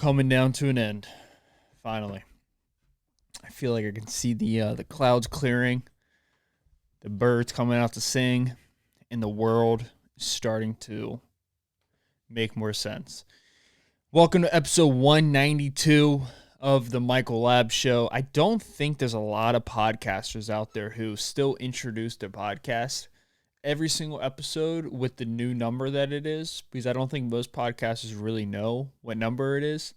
coming down to an end. Finally, I feel like I can see the clouds clearing, the birds coming out to sing, and the world is starting to make more sense. Welcome to episode 192 of the Michael Lab Show. I don't think there's a lot of podcasters out there who still introduce their podcast every single episode with the new number that it is, because I don't think most podcasters really know what number it is.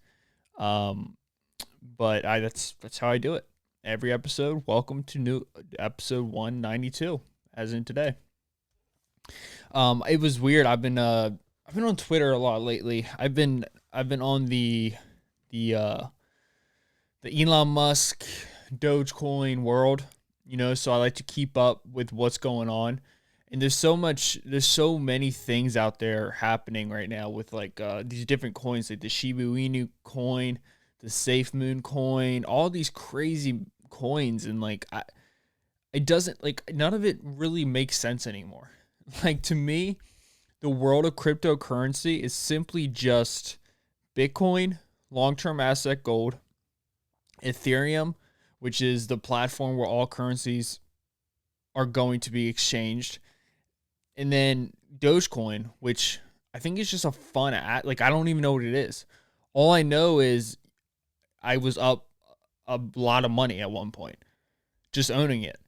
But that's how I do it. Every episode, welcome to new episode 192, as in today. It was weird. I've been on Twitter a lot lately. I've been on the Elon Musk Dogecoin world, so I like to keep up with what's going on. And there's so many things out there happening right now with these different coins, like the Shiba Inu coin, the Safe Moon coin, all these crazy coins, and it doesn't, none of it really makes sense anymore. To me, the world of cryptocurrency is simply just Bitcoin, long-term asset gold, Ethereum, which is the platform where all currencies are going to be exchanged, and then Dogecoin, which I think is just a fun I don't even know what it is. All I know is I was up a lot of money at one point, just owning it.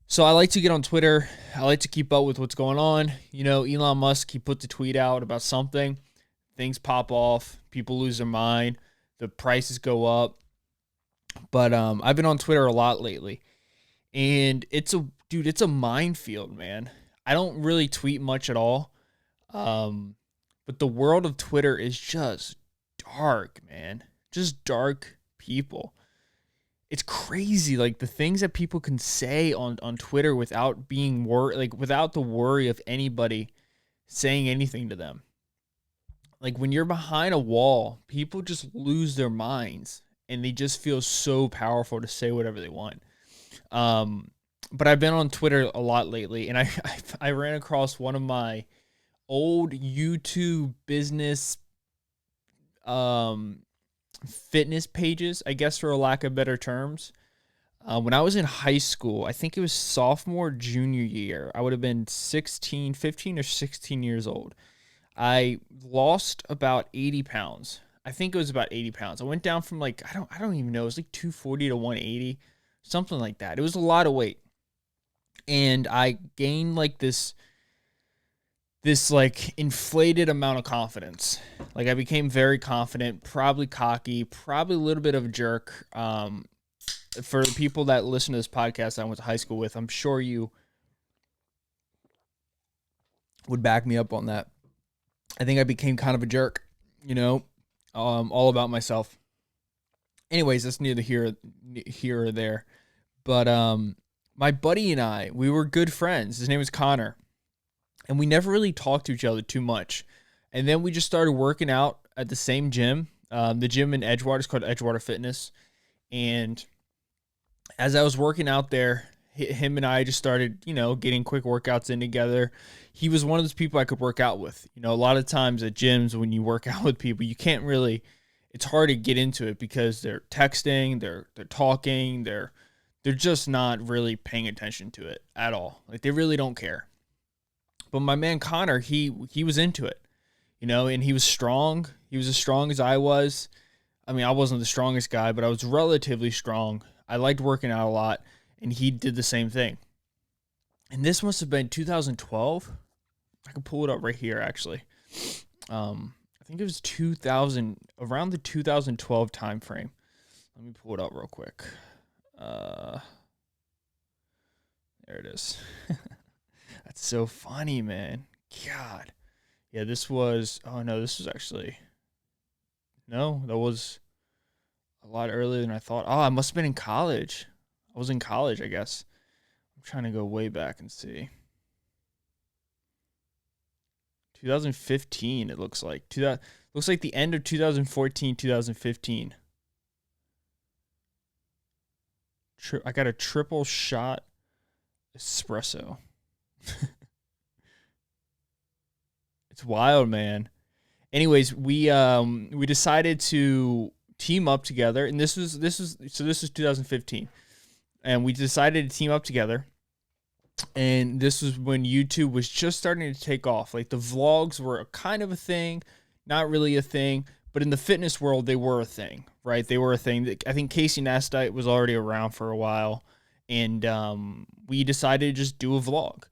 So I like to get on Twitter. I like to keep up with what's going on. Elon Musk, he puts a tweet out about something. Things pop off. People lose their mind. The prices go up. But I've been on Twitter a lot lately. And it's a minefield, man. I don't really tweet much at all. But the world of Twitter is just dark, man. Just dark people. It's crazy, the things that people can say on Twitter without being without the worry of anybody saying anything to them. When you're behind a wall, people just lose their minds and they just feel so powerful to say whatever they want. But I've been on Twitter a lot lately, and I ran across one of my old YouTube business fitness pages, I guess, for a lack of better terms. When I was in high school, I think it was sophomore, junior year, I would have been 15 or 16 years old. I lost about 80 pounds. I think it was about 80 pounds. I went down from I don't even know. It was 240 to 180, something like that. It was a lot of weight. And I gained this inflated amount of confidence. I became very confident, probably cocky, probably a little bit of a jerk. For the people that listen to this podcast I went to high school with, I'm sure you would back me up on that. I think I became kind of a jerk, all about myself. Anyways, that's neither here or there. But my buddy and I, we were good friends. His name was Connor. And we never really talked to each other too much. And then we just started working out at the same gym. The gym in Edgewater is called Edgewater Fitness. And as I was working out there, him and I just started, getting quick workouts in together. He was one of those people I could work out with. A lot of times at gyms, when you work out with people, you can't really, it's hard to get into it because they're texting, they're talking, they're just not really paying attention to it at all. They really don't care. But my man Connor, he was into it, and he was strong. He was as strong as I was. I mean, I wasn't the strongest guy, but I was relatively strong. I liked working out a lot, and he did the same thing. And this must have been 2012. I can pull it up right here, actually. I think it was around the 2012 time frame. Let me pull it up real quick. There it is. That's so funny, man. God. Yeah, that was a lot earlier than I thought. Oh, I must have been in college. I was in college, I guess. I'm trying to go way back and see. 2015, it looks like. Looks like the end of 2014, 2015. I got a triple shot espresso. It's wild, man. Anyways, we decided to team up together, and this was 2015, and we decided to team up together. And this was when YouTube was just starting to take off. Like the vlogs were a kind of a thing, not really a thing, but in the fitness world they were a thing, right? They were a thing. I think Casey Neistat was already around for a while, and we decided to just do a vlog.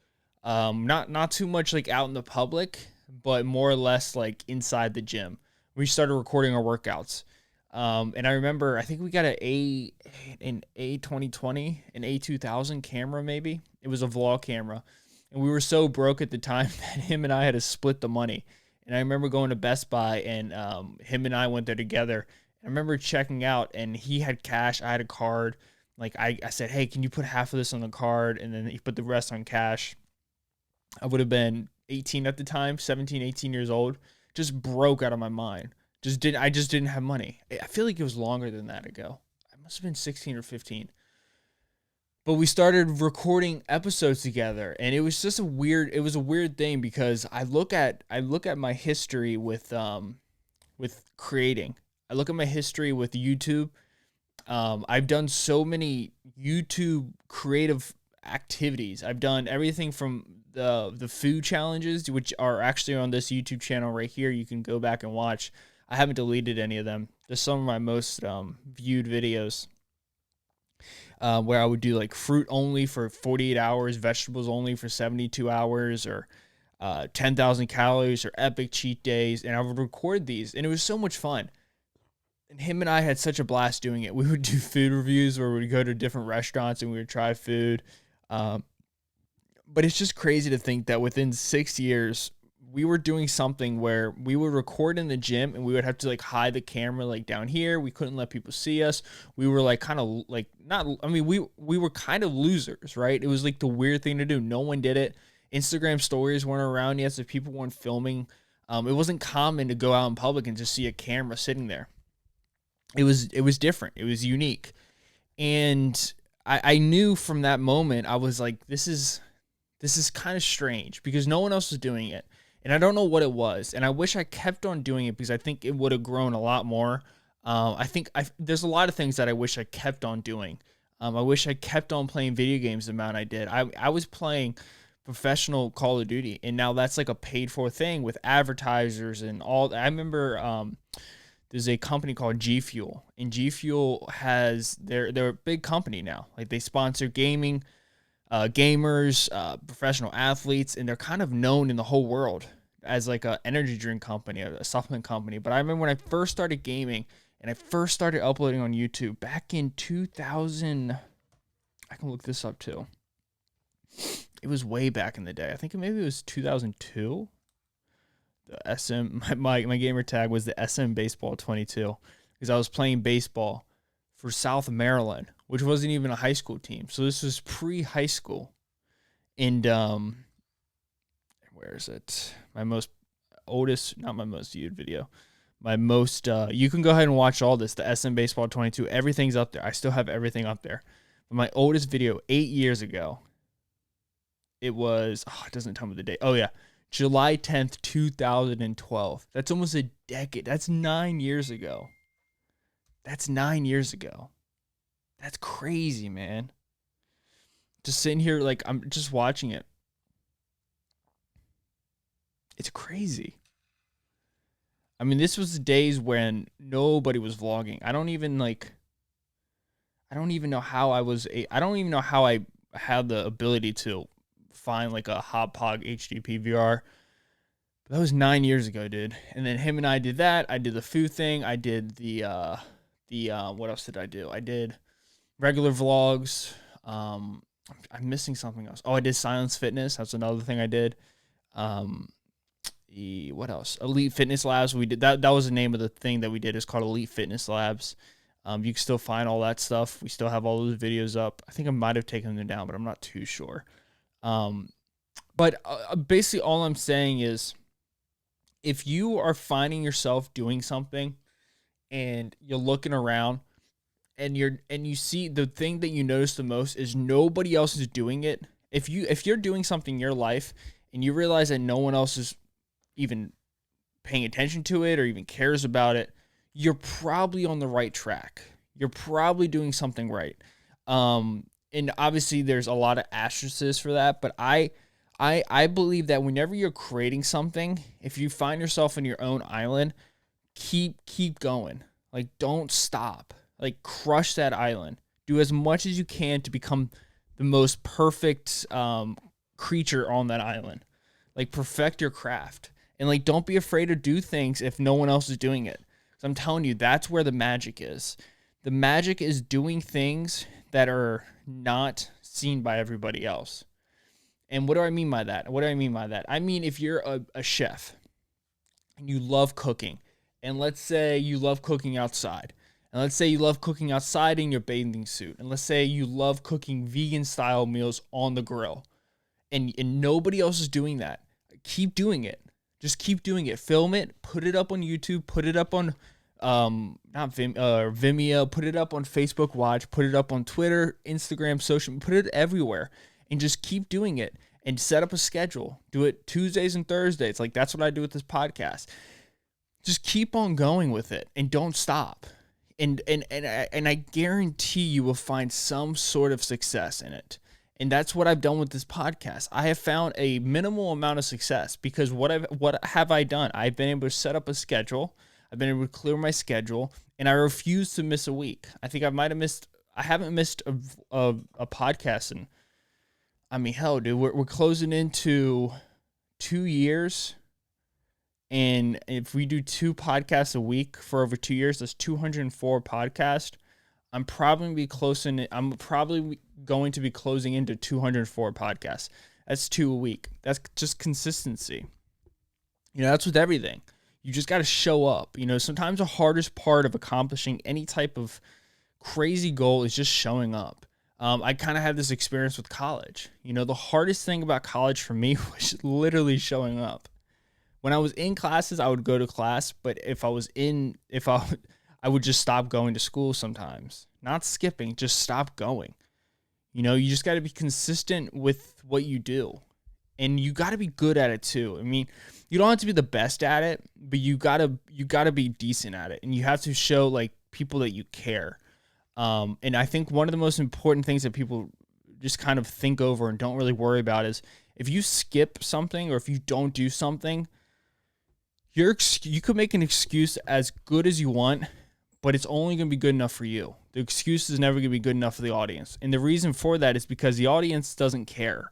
Not too much like out in the public, but more or less like inside the gym. We started recording our workouts. And I remember, I think we got an A2020, an A2000 camera, maybe. It was a vlog camera. And we were so broke at the time that him and I had to split the money. And I remember going to Best Buy, and him and I went there together. I remember checking out, and he had cash, I had a card. Like I said, hey, can you put half of this on the card? And then he put the rest on cash. I would have been 18 at the time, 17, 18 years old. Just broke out of my mind. I just didn't have money. I feel like it was longer than that ago. I must have been 16 or 15. But we started recording episodes together, and it was just it was a weird thing, because I look at my history with creating. I look at my history with YouTube. I've done so many YouTube creative activities. I've done everything from the food challenges, which are actually on this YouTube channel right here. You can go back and watch. I haven't deleted any of them. They're some of my most viewed videos, where I would do like fruit only for 48 hours, vegetables only for 72 hours, or 10,000 calories, or epic cheat days. And I would record these, and it was so much fun. And him and I had such a blast doing it. We would do food reviews where we would go to different restaurants and we would try food. But it's just crazy to think that within 6 years, we were doing something where we would record in the gym, and we would have to like hide the camera like down here. We couldn't let people see us. We were like kind of like not, I mean, we were kind of losers, right? It was like the weird thing to do. No one did it. Instagram stories weren't around yet, so people weren't filming. It wasn't common to go out in public and just see a camera sitting there. It was different. It was unique. And I knew from that moment, I was like, this is kind of strange, because no one else was doing it. And I don't know what it was. And I wish I kept on doing it, because I think it would have grown a lot more. There's a lot of things that I wish I kept on doing. I wish I kept on playing video games the amount I did. I was playing professional Call of Duty, and now that's like a paid for thing with advertisers and all. I remember there's a company called G Fuel, and G Fuel they're a big company now. Like they sponsor gaming, gamers, professional athletes, and they're kind of known in the whole world as like a energy drink company, a supplement company. But I remember when I first started gaming and I first started uploading on YouTube back in 2000, I can look this up too. It was way back in the day. I think maybe it was 2002. The SM, my gamer tag was the SM Baseball 22, because I was playing baseball for South Maryland, which wasn't even a high school team. So this was pre-high school. And where is it? My most oldest, not my most viewed video. My most, you can go ahead and watch all this, the SM Baseball 22. Everything's up there. I still have everything up there. But my oldest video 8 years ago, it was, it doesn't tell me the date. Oh, yeah. July 10th, 2012. That's almost a decade. That's 9 years ago. That's 9 years ago. That's crazy, man. Just sitting here, like, I'm just watching it. It's crazy. I mean, this was the days when nobody was vlogging. I don't even know how I don't even know how I had the ability to find like a Hotpog HDP VR. But that was 9 years ago, dude. And then him and I did that. I did the food thing. I did the what else did I do? I did regular vlogs. I'm missing something else. Oh, I did Silence Fitness. That's another thing I did. What else? Elite Fitness Labs. We did that. That was the name of the thing that we did. It's called Elite Fitness Labs. You can still find all that stuff. We still have all those videos up. I think I might have taken them down, but I'm not too sure. But basically all I'm saying is, if you are finding yourself doing something and you're looking around and you see the thing that you notice the most is nobody else is doing it. If you're doing something in your life and you realize that no one else is even paying attention to it or even cares about it, you're probably on the right track. You're probably doing something right. And obviously there's a lot of asterisks for that, but I believe that whenever you're creating something, if you find yourself in your own island, keep going. Like, don't stop. Like, crush that island. Do as much as you can to become the most perfect creature on that island. Like, perfect your craft. And like, don't be afraid to do things if no one else is doing it. So I'm telling you, that's where the magic is. The magic is doing things that are not seen by everybody else. And what do I mean by that? What do I mean by that? I mean, if you're a chef and you love cooking, and let's say you love cooking outside, and let's say you love cooking outside in your bathing suit, and let's say you love cooking vegan style meals on the grill, and nobody else is doing that, keep doing it. Just keep doing it. Film it, put it up on YouTube, put it up on Vimeo, put it up on Facebook Watch, put it up on Twitter, Instagram, social, put it everywhere, and just keep doing it. And set up a schedule. Do it Tuesdays and Thursdays. Like, that's what I do with this podcast. Just keep on going with it and don't stop. And I guarantee you will find some sort of success in it. And that's what I've done with this podcast. I have found a minimal amount of success because what have I done? I've been able to set up a schedule. I've been able to clear my schedule, and I refuse to miss a week. I think I haven't missed a podcast in, I mean, hell, dude, we're closing into 2 years. And if we do 2 podcasts a week for over 2 years, that's 204 podcasts. I'm probably going to be closing into 204 podcasts. That's 2 a week. That's just consistency. That's with everything. You just got to show up. Sometimes the hardest part of accomplishing any type of crazy goal is just showing up. I kind of had this experience with college. The hardest thing about college for me was literally showing up. When I was in classes, I would go to class, but I would just stop going to school sometimes. Not skipping, just stop going. You just got to be consistent with what you do. And you got to be good at it too. I mean, you don't have to be the best at it, but you got to be decent at it. And you have to show like people that you care. And I think one of the most important things that people just kind of think over and don't really worry about is if you skip something or if you don't do something, you could make an excuse as good as you want, but it's only going to be good enough for you. The excuse is never going to be good enough for the audience. And the reason for that is because the audience doesn't care.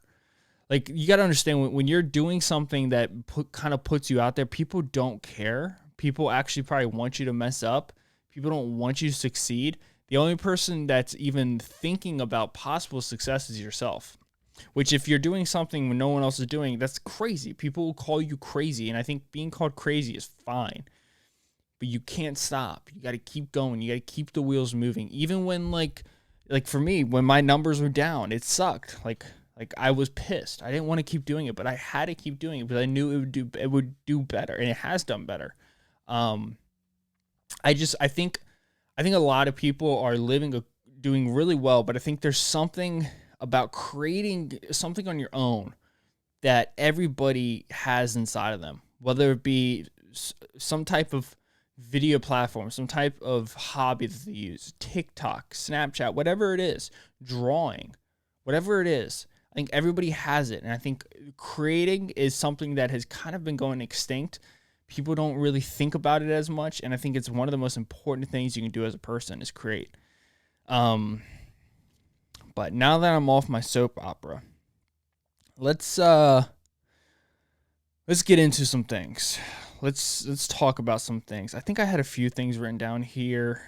Like, you got to understand when you're doing something that kind of puts you out there, people don't care. People actually probably want you to mess up. People don't want you to succeed. The only person that's even thinking about possible success is yourself. Which, if you're doing something when no one else is doing, that's crazy. People will call you crazy, and I think being called crazy is fine. But you can't stop. You got to keep going. You got to keep the wheels moving. Even when, like for me, when my numbers were down, it sucked. Like I was pissed. I didn't want to keep doing it, but I had to keep doing it because I knew it would do better, and it has done better. I think a lot of people are doing really well, but I think there's something about creating something on your own that everybody has inside of them, whether it be some type of video platform, some type of hobby that they use, TikTok, Snapchat, whatever it is, drawing, whatever it is. I think everybody has it. And I think creating is something that has kind of been going extinct. People don't really think about it as much. And I think it's one of the most important things you can do as a person is create. But now that I'm off my soap opera, let's get into some things. Let's talk about some things. I think I had a few things written down here.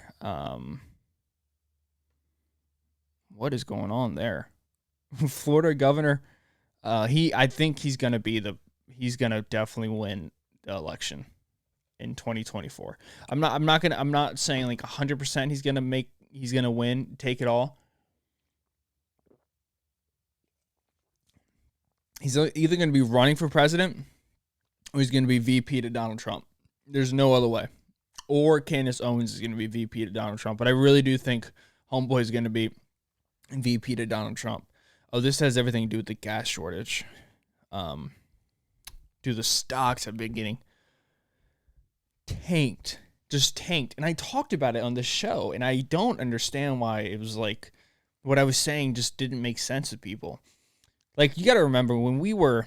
What is going on there? Florida governor, I think he's gonna definitely win the election in 2024. I'm not saying like 100% he's gonna win, take it all. He's either going to be running for president or he's going to be VP to Donald Trump. There's no other way. Or Candace Owens is going to be VP to Donald Trump. But I really do think Homeboy is going to be VP to Donald Trump. Oh, this has everything to do with the gas shortage. Dude, the stocks have been getting tanked, just tanked. And I talked about it on the show, and I don't understand why it was like what I was saying just didn't make sense to people. Like, you got to remember when we were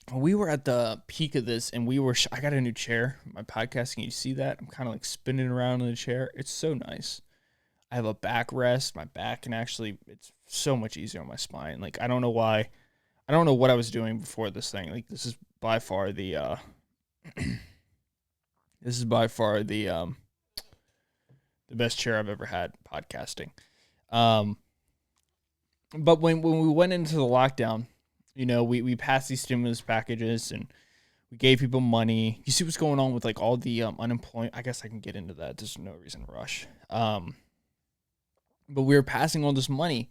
at the peak of this, and I got a new chair, my podcasting. You see that? I'm kind of like spinning around in the chair. It's so nice. I have a backrest. My back can actually, it's so much easier on my spine. Like, I don't know why. I don't know what I was doing before this thing. Like, this is by far the best chair I've ever had podcasting. Um, but when we went into the lockdown, we passed these stimulus packages and we gave people money. You see what's going on with like all the unemployment. I guess I can get into that. There's no reason to rush. But we were passing all this money,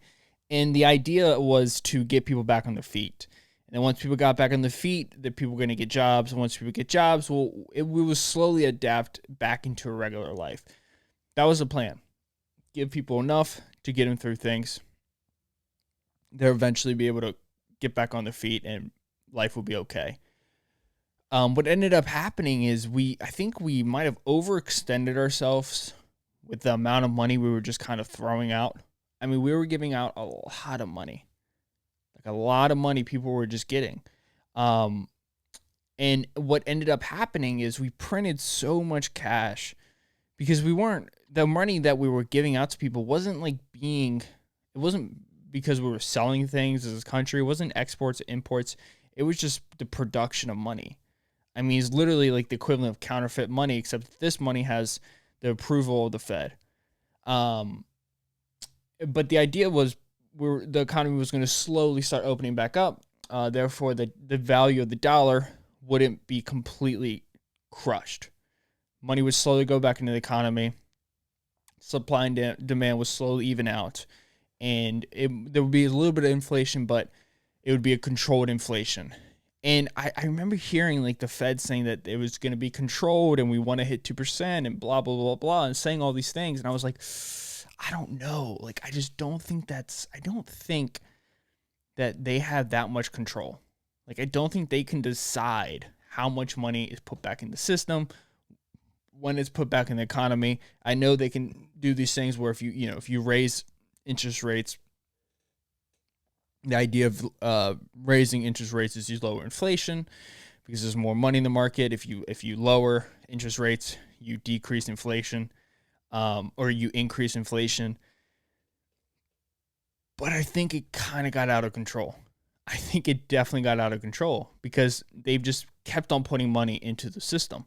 and the idea was to get people back on their feet. And then once people got back on their feet, the people were going to get jobs. And once people get jobs, we will slowly adapt back into a regular life. That was the plan. Give people enough to get them through things. They'll eventually be able to get back on their feet, and life will be okay. What ended up happening is I think we might have overextended ourselves with the amount of money we were just kind of throwing out. I mean, we were giving out a lot of money. Like a lot of money people were just getting. And what ended up happening is we printed so much cash because the money that we were giving out to people wasn't because we were selling things as a country. It wasn't exports, imports. It was just the production of money. I mean, it's literally like the equivalent of counterfeit money, except this money has the approval of the Fed. But the idea was the economy was going to slowly start opening back up. Therefore, the value of the dollar wouldn't be completely crushed. Money would slowly go back into the economy. Supply and demand would slowly even out. And there would be a little bit of inflation, but it would be a controlled inflation. And I remember hearing like the Fed saying that it was going to be controlled and we want to hit 2% and blah, blah, blah, blah, and saying all these things. And I was like, I don't know. Like, I don't think that they have that much control. Like, I don't think they can decide how much money is put back in the system, when it's put back in the economy. I know they can do these things where if you raise interest rates, the idea of raising interest rates is you lower inflation because there's more money in the market. If you lower interest rates, you decrease inflation, or you increase inflation. But I think it kind of got out of control. I think it definitely got out of control because they've just kept on putting money into the system.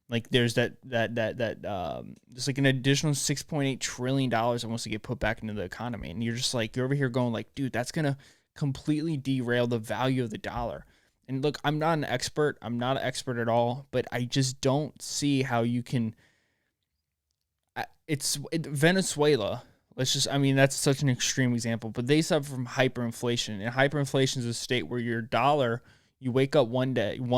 Like there's there's like an additional $6.8 trillion that wants to get put back into the economy. And you're over here going like, dude, that's going to completely derail the value of the dollar. And look, I'm not an expert. I'm not an expert at all, but I just don't see how you can. Venezuela. That's such an extreme example, but they suffer from hyperinflation. And hyperinflation is a state where your dollar, you wake up one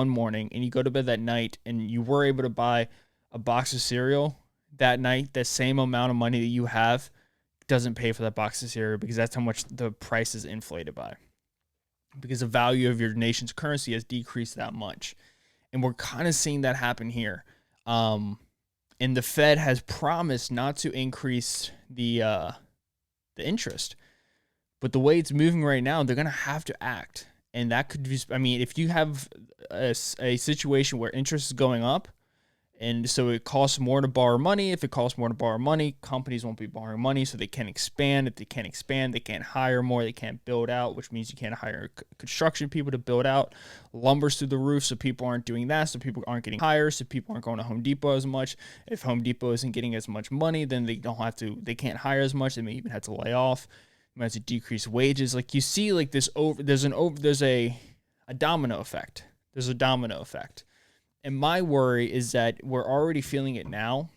morning, and you go to bed that night, and you were able to buy a box of cereal that night. The same amount of money that you have doesn't pay for that box of cereal because that's how much the price is inflated by. Because the value of your nation's currency has decreased that much. And we're kind of seeing that happen here. And the Fed has promised not to increase the interest. But the way it's moving right now, they're going to have to act. And that could be, if you have a situation where interest is going up, and so it costs more to borrow money. If it costs more to borrow money, companies won't be borrowing money, so they can't expand. If they can't expand, they can't hire more. They can't build out, which means you can't hire construction people to build out. Lumber's through the roof, so people aren't doing that, so people aren't getting hired, so people aren't going to Home Depot as much. If Home Depot isn't getting as much money, then they can't hire as much. They may even have to lay off. They might have to decrease wages. Like you see, like there's a domino effect. There's a domino effect. And my worry is that we're already feeling it now.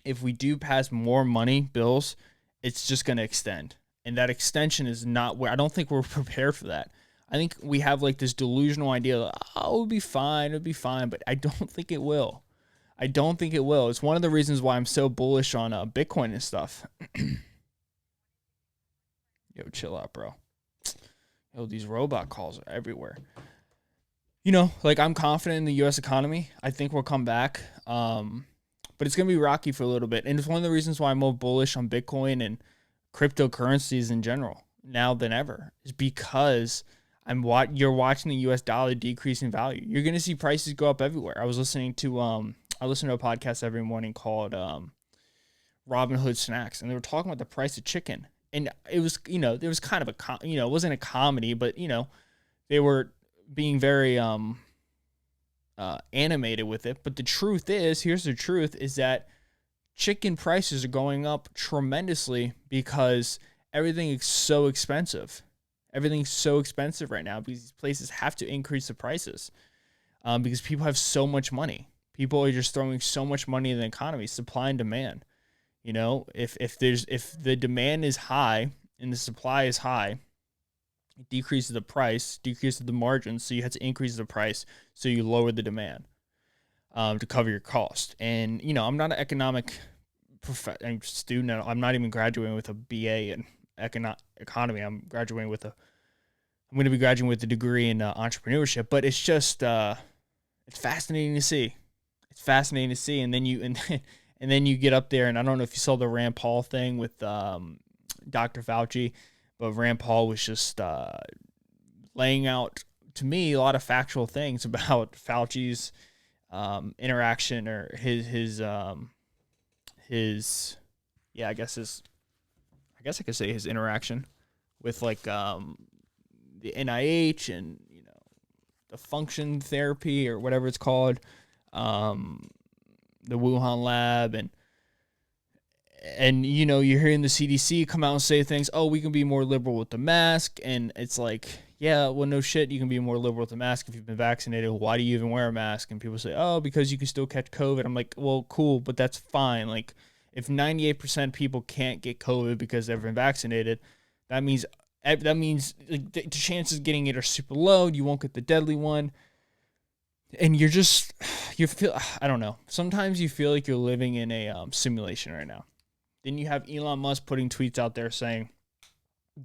If we do pass more bills, it's just going to extend. And that extension is not where I don't think we're prepared for that. I think we have like this delusional idea that, it'll be fine. But I don't think it will. It's one of the reasons why I'm so bullish on Bitcoin and stuff. Yo, chill out, bro. Yo, these robot calls are everywhere. like I'm confident in the U.S. economy. I think we'll come back. But it's gonna be rocky for a little bit, and it's one of the reasons why I'm more bullish on Bitcoin and cryptocurrencies in general now than ever, is because you're watching the U.S. dollar decrease in value. You're gonna see prices go up everywhere. I listen to a podcast every morning called ROBINHOOD Snacks, and they were talking about the price of chicken, and it was there was kind of it wasn't a comedy, but they were being very animated with it. But the truth is, here's the truth, is that chicken prices are going up tremendously because everything is so expensive. Everything's so expensive right now because these places have to increase the prices because people have so much money. People are just throwing so much money in the economy, supply and demand. If the demand is high and the supply is high, it decreases the price, decreases the margin, so you have to increase the price, so you lower the demand to cover your cost. And I'm not an economic student. I'm not even graduating with a BA in economy. I'm going to be graduating with a degree in entrepreneurship. But it's just it's fascinating to see. It's fascinating to see, and then you get up there, and I don't know if you saw the Rand Paul thing with Dr. Fauci. But Rand Paul was just laying out, to me, a lot of factual things about Fauci's interaction, or his I guess I could say his interaction with the NIH and the function therapy or whatever it's called, the Wuhan lab, and you're hearing the CDC come out and say things, oh, we can be more liberal with the mask, and it's like, yeah, well, no shit, you can be more liberal with the mask if you've been vaccinated. Why do you even wear a mask? And people say, oh, because you can still catch COVID. I'm like, well, cool, but that's fine. Like, if 98% of people can't get COVID because they've been vaccinated, that means the chances of getting it are super low. You won't get the deadly one. And you feel, I don't know. Sometimes you feel like you're living in a simulation right now. Then you have Elon Musk putting tweets out there saying,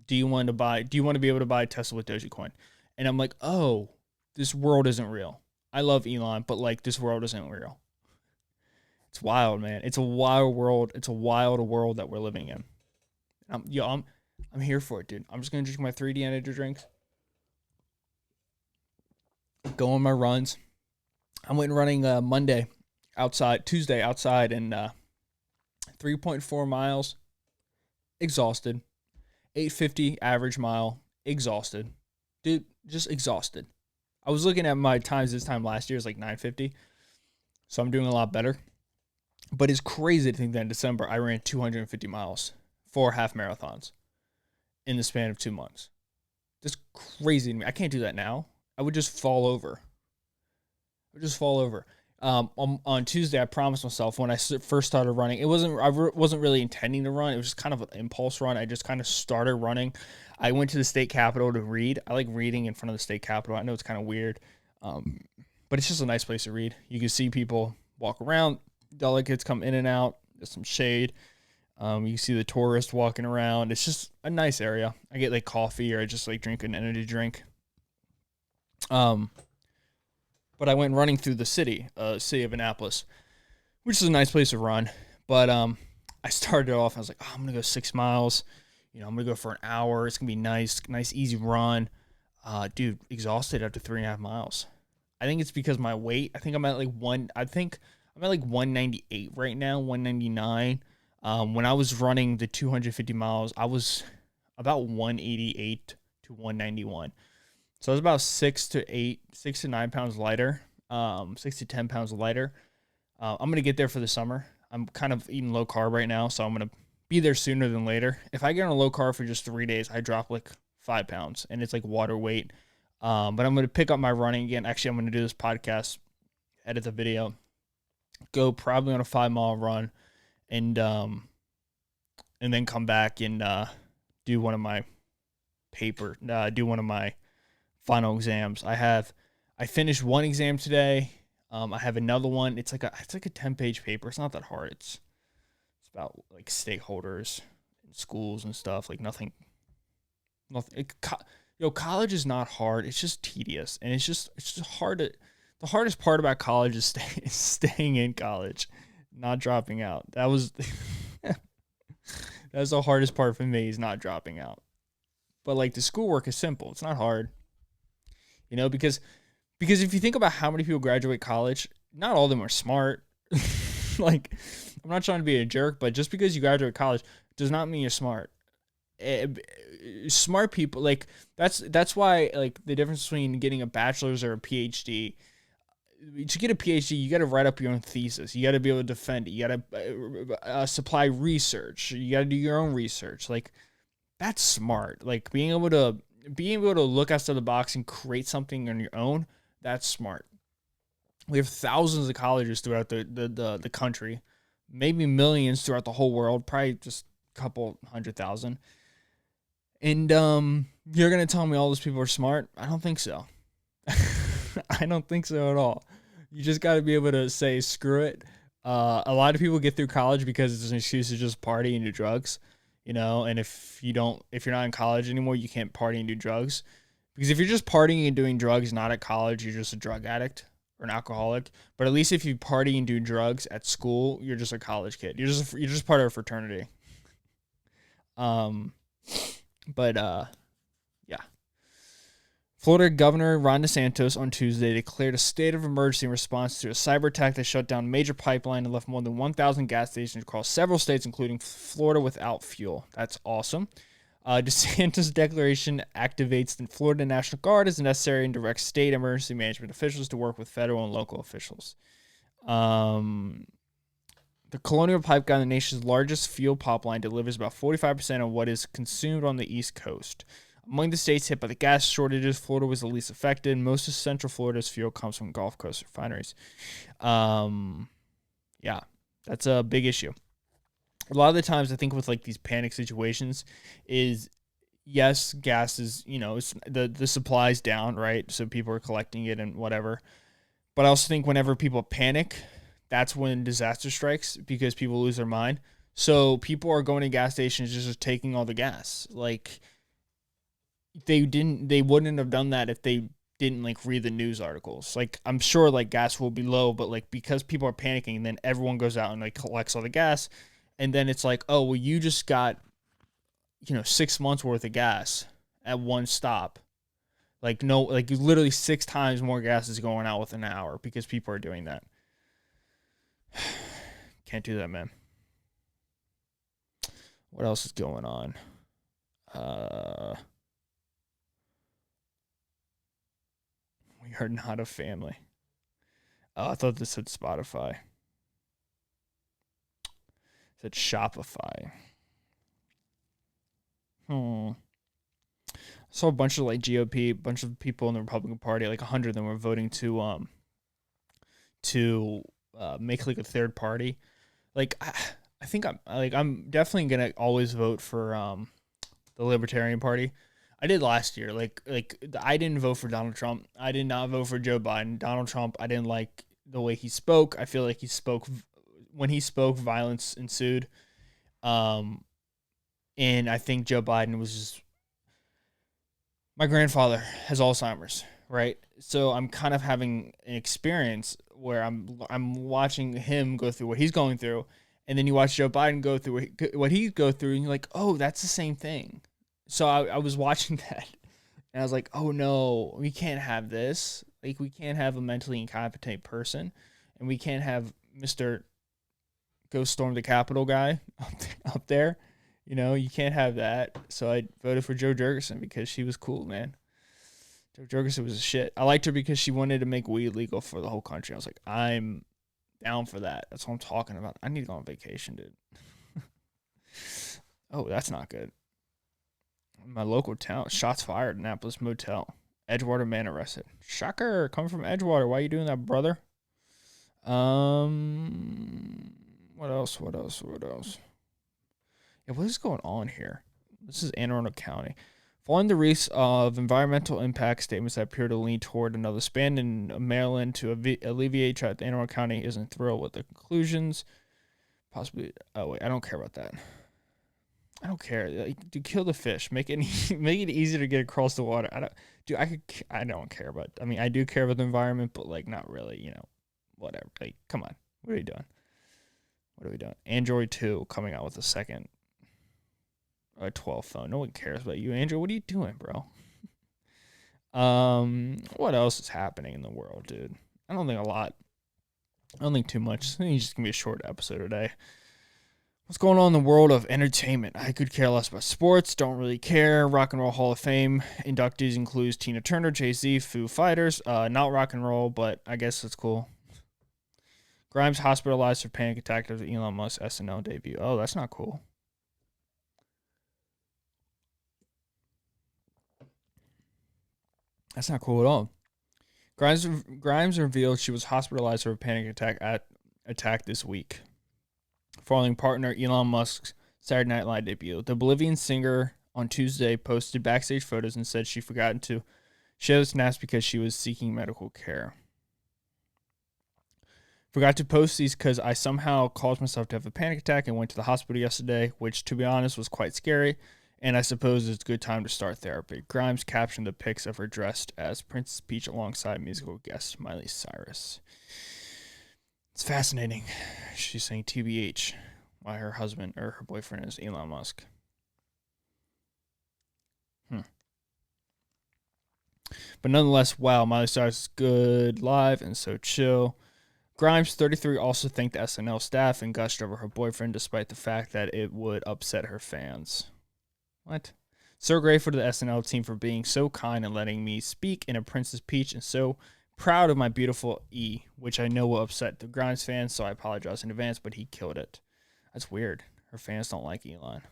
do you want to be able to buy Tesla with Dogecoin? And I'm like, oh, this world isn't real. I love Elon, but this world isn't real. It's wild, man. It's a wild world. It's a wild world that we're living in. I'm here for it, dude. I'm just going to drink my 3D energy drinks. Go on my runs. I went running Tuesday outside, and 3.4 miles, exhausted. 850 average mile, exhausted. Dude, just exhausted. I was looking at my times this time last year, it's like 950. So I'm doing a lot better. But it's crazy to think that in December I ran 250 miles, 4 half marathons in the span of 2 months. Just crazy to me. I can't do that now. I would just fall over. On Tuesday, I promised myself when I first started running, I wasn't really intending to run. It was just kind of an impulse run. I just kind of started running. I went to the state capitol to read. I like reading in front of the state capitol. I know it's kind of weird, but it's just a nice place to read. You can see people walk around. Delegates come in and out. There's some shade. You see the tourists walking around. It's just a nice area. I get coffee, or I just drink an energy drink. But I went running through the city of Annapolis, which is a nice place to run. But I started off, I was like, oh, I'm going to go 6 miles. I'm going to go for an hour. It's going to be nice, easy run. Dude, exhausted after 3.5 miles. I think it's because my weight. I think I'm at 198 right now, 199. When I was running the 250 miles, I was about 188 to 191. So I was about 6 to 9 pounds lighter, 6 to 10 pounds lighter. I'm going to get there for the summer. I'm kind of eating low carb right now, so I'm going to be there sooner than later. If I get on a low carb for just 3 days, I drop 5 pounds, and it's water weight. But I'm going to pick up my running again. Actually, I'm going to do this podcast, edit the video, go probably on a 5-mile run, and then come back and do one of my final exams. I finished one exam today. I have another one. It's like a 10-page paper. It's not that hard. It's about stakeholders and schools and stuff. Nothing. Yo, college is not hard. It's just tedious, and it's just hard to. The hardest part about college is, is staying in college, not dropping out. That was that's the hardest part for me, is not dropping out. But like, the schoolwork is simple. It's not hard, because if you think about how many people graduate college, not all of them are smart. Like, I'm not trying to be a jerk, but just because you graduate college does not mean you're smart. eh, Smart people, like, that's why, like, the difference between getting a bachelor's or a PhD. To get a PhD, you got to write up your own thesis. You got to be able to defend it. You got to supply research. You got to do your own research. Like, that's smart. Like, being able to look outside the box and create something on your own. That's smart. We have thousands of colleges throughout the country, maybe millions throughout the whole world. Probably just a couple 100,000. And you're gonna tell me all those people are smart? I don't think so. I don't think so at all. You just got to be able to say screw it. A lot of people get through college because it's an excuse to just party and do drugs, And if you're not in college anymore, you can't party and do drugs, because if you're just partying and doing drugs not at college, you're just a drug addict or an alcoholic. But at least if you party and do drugs at school, you're just a college kid. You're just part of a fraternity. Um, but yeah. Florida Governor Ron DeSantis on Tuesday declared a state of emergency in response to a cyber attack that shut down a major pipeline and left more than 1,000 gas stations across several states, including Florida, without fuel. That's awesome. DeSantis' declaration activates the Florida National Guard as necessary and directs state emergency management officials to work with federal and local officials. The Colonial Pipeline, the nation's largest fuel pipeline, delivers about 45% of what is consumed on the East Coast. Among the states hit by the gas shortages, Florida was the least affected. Most of Central Florida's fuel comes from Gulf Coast refineries. Yeah, that's a big issue. A lot of the times, I think with like these panic situations, is yes, gas is it's, the supply's down, right? So people are collecting it and whatever. But I also think whenever people panic, that's when disaster strikes, because people lose their mind. So people are going to gas stations just taking all the gas. Like, they wouldn't have done that if they didn't like read the news articles. Like, I'm sure like gas will be low, but like, because people are panicking, then everyone goes out and like collects all the gas, and then it's like, oh well, you just got 6 months worth of gas at one stop. Like, no, like literally 6 times more gas is going out within an hour because people are doing that. Can't do that, man. What else is going on? We are not a family. Oh, I thought this said Spotify. It said Shopify. I saw a bunch of like GOP, a bunch of people in the Republican Party, like 100 of them were voting to make like a third party. Like, I think I'm definitely gonna always vote for the Libertarian Party. I did last year. Like I didn't vote for Donald Trump. I did not vote for Joe Biden. Donald Trump, I didn't like the way he spoke. I feel like when he spoke, violence ensued. And I think Joe Biden was just, my grandfather has Alzheimer's, right? So I'm kind of having an experience where I'm watching him go through what he's going through, and then you watch Joe Biden go through what he go through, and you're like, oh, that's the same thing. So I was watching that, and I was like, oh no, we can't have this. Like, we can't have a mentally incompetent person, and we can't have Mr. Go Storm the Capitol guy up there. You can't have that. So I voted for Jo Jorgensen because she was cool, man. Jo Jorgensen was a shit. I liked her because she wanted to make weed legal for the whole country. I was like, I'm down for that. That's what I'm talking about. I need to go on vacation, dude. Oh, that's not good. My local town, shots fired, Annapolis motel. Edgewater man arrested. Shocker, coming from Edgewater. Why are you doing that, brother? What else? Yeah, what is going on here? This is Anne Arundel County. Following the release of environmental impact statements that appear to lean toward another span in Maryland to alleviate traffic, Anne Arundel County isn't thrilled with the conclusions. Possibly. Oh wait, I don't care about that. I don't care. Like, dude, kill the fish. Make it make it easier to get across the water. I don't care about. I mean, I do care about the environment, but like not really. Whatever. Like, come on. What are you doing? What are we doing? Android 2 coming out with a second 12 phone. No one cares about you, Android. What are you doing, bro? What else is happening in the world, dude? I don't think a lot. I don't think too much. I think it's just gonna be a short episode today. What's going on in the world of entertainment? I could care less about sports. Don't really care. Rock and Roll Hall of Fame inductees includes Tina Turner, Jay-Z, Foo Fighters. Not rock and roll, but I guess it's cool. Grimes hospitalized for panic attack after Elon Musk's SNL debut. Oh, that's not cool. That's not cool at all. Grimes revealed she was hospitalized for a panic attack this week, following partner Elon Musk's Saturday Night Live debut. The Bolivian singer on Tuesday posted backstage photos and said she forgot to share the snaps because she was seeking medical care. Forgot to post these because I somehow caused myself to have a panic attack and went to the hospital yesterday, which, to be honest, was quite scary. And I suppose it's a good time to start therapy. Grimes captioned the pics of her dressed as Princess Peach alongside musical guest Miley Cyrus. It's fascinating. She's saying TBH, why her husband or her boyfriend is Elon Musk. But nonetheless, wow, Miley Cyrus is good live and so chill. Grimes, 33, also thanked the SNL staff and gushed over her boyfriend despite the fact that it would upset her fans. What? So grateful to the SNL team for being so kind and letting me speak in a Princess Peach, and so proud of my beautiful E, which I know will upset the Grimes fans, so I apologize in advance, but he killed it. That's weird. Her fans don't like Elon.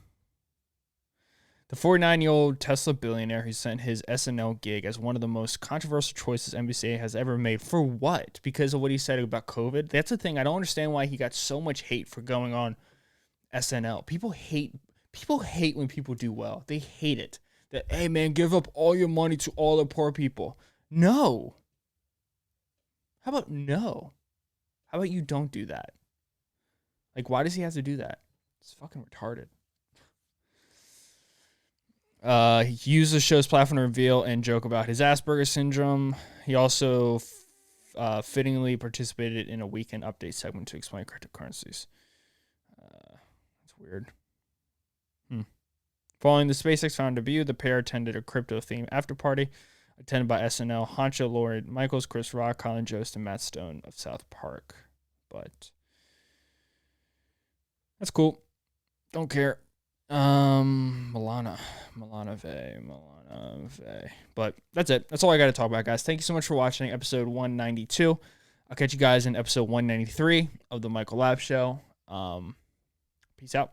The 49-year-old Tesla billionaire who sent his SNL gig as one of the most controversial choices NBC has ever made. For what? Because of what he said about COVID? That's the thing. I don't understand why he got so much hate for going on SNL. People hate when people do well. They hate it. That, hey, man, give up all your money to all the poor people. No. How about no? How about you don't do that? Like, why does he have to do that? It's fucking retarded. He used the show's platform to reveal and joke about his Asperger's syndrome. He also fittingly participated in a weekend update segment to explain cryptocurrencies. That's weird. Following the SpaceX founder debut, the pair attended a crypto-themed after-party attended by SNL honcho Lord Michaels, Chris Rock, Colin Jost, and Matt Stone of South Park. But that's cool. Don't care. Milana Vey. But that's it. That's all I got to talk about, guys. Thank you so much for watching episode 192. I'll catch you guys in episode 193 of the Michael Lab Show. Peace out.